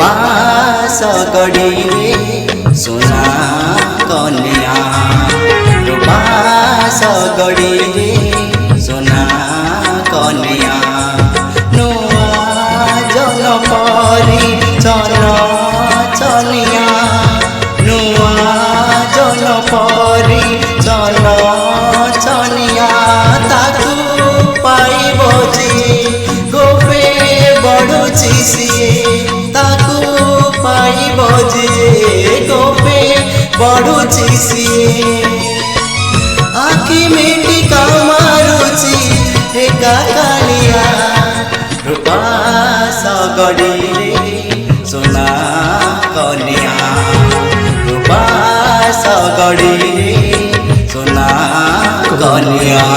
रूपास गड़ी सोना कन्या रूपास गड़ी सोना कन्या नुआ जन परी चन चनिया नुआ जन परी चन चनिया ताकू पाइब जे गोपे बढ़ुची सिए ताकू पाइब जे गोपे बढ़ुची सिए आखि मिटी मारुची एका कालिया रूपास गड़ी सोना कन्या रूपास गड़ी सोना कन्या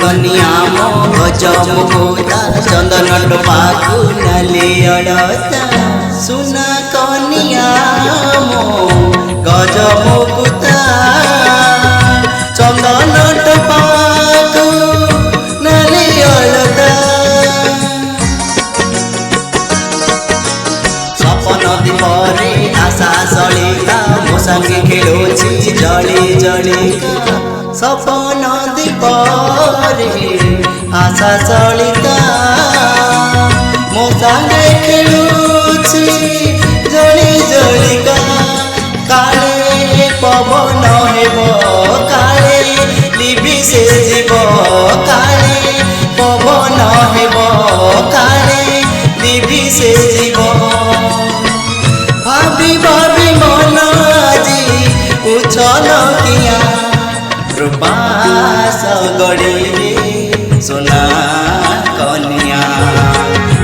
कन्या मो गज मुकुता चंदन टोपाकू नाली अड़ता सुना कन्या मो गज मुकुता चंदन टोपाकू नाली अड़ता सपन दीपरे आशा सलिता मो संगे खेलुची जली जली सपन दीपरे आशा सलिता मो संगे खेलुची जली जलिका काले पवन हेब काले लिभि से जीव काले पवन हेब काले लिभि से जीव भाभी भाभी मन आजी उछल किया रूपास गड़ी सोना कन्या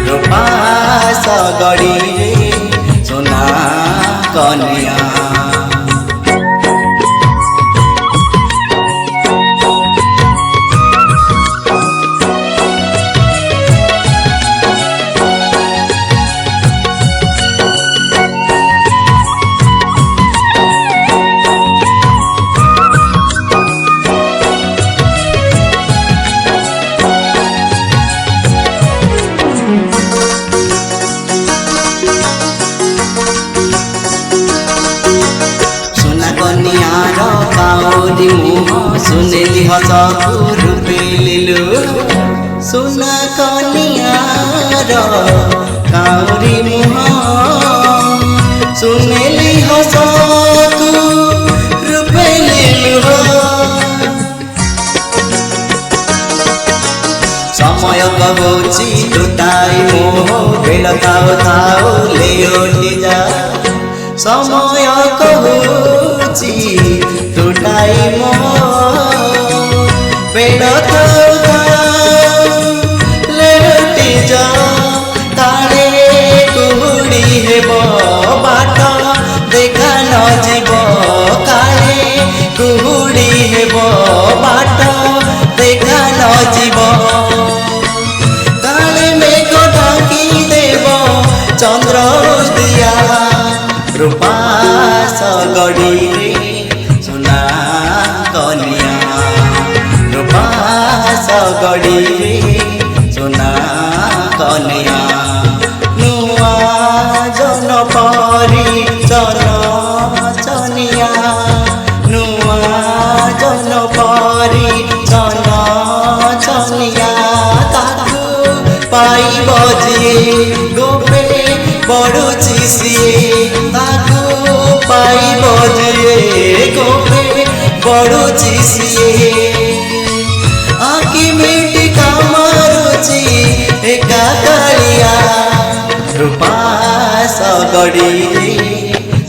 रूपास गड़ी सोना कन्या काउरी मुह सुनेली हसकू रूपेलिलु सुना कन्यार काउरी मुह सुनेली हसकू रूपेलिलु समय कहोची लुटाई मोह बेल थाओ थाओ लेओटी जा समय कहोची लुटाई मोह बेल थाओ थाओ लेओटी जा काले कुहुड़ी हेब बाट देखा न जीव काले कुहुड़ी हेब बाट देखा न जीव काले मेघ ढाकी देव चंद्र दिया रूपास गड़ी सोना कन्या रूपास गड़ी सोना कन्या नुआ जन परी चन चनिया नुआ जन परी चन चनिया ताकू पाइब जे गोपे बढ़ुची सिए ताकू पाइब जे गोपे बढ़ुची सिए आखि मिटी मारुची एका कालिया रूपास गड़ी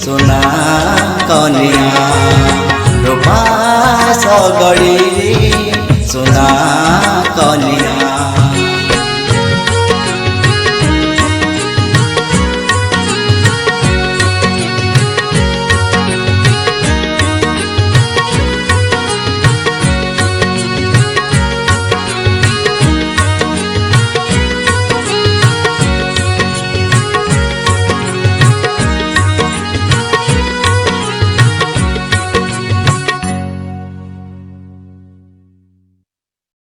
सोना कन्या रूपास गड़ी सोना कन्या।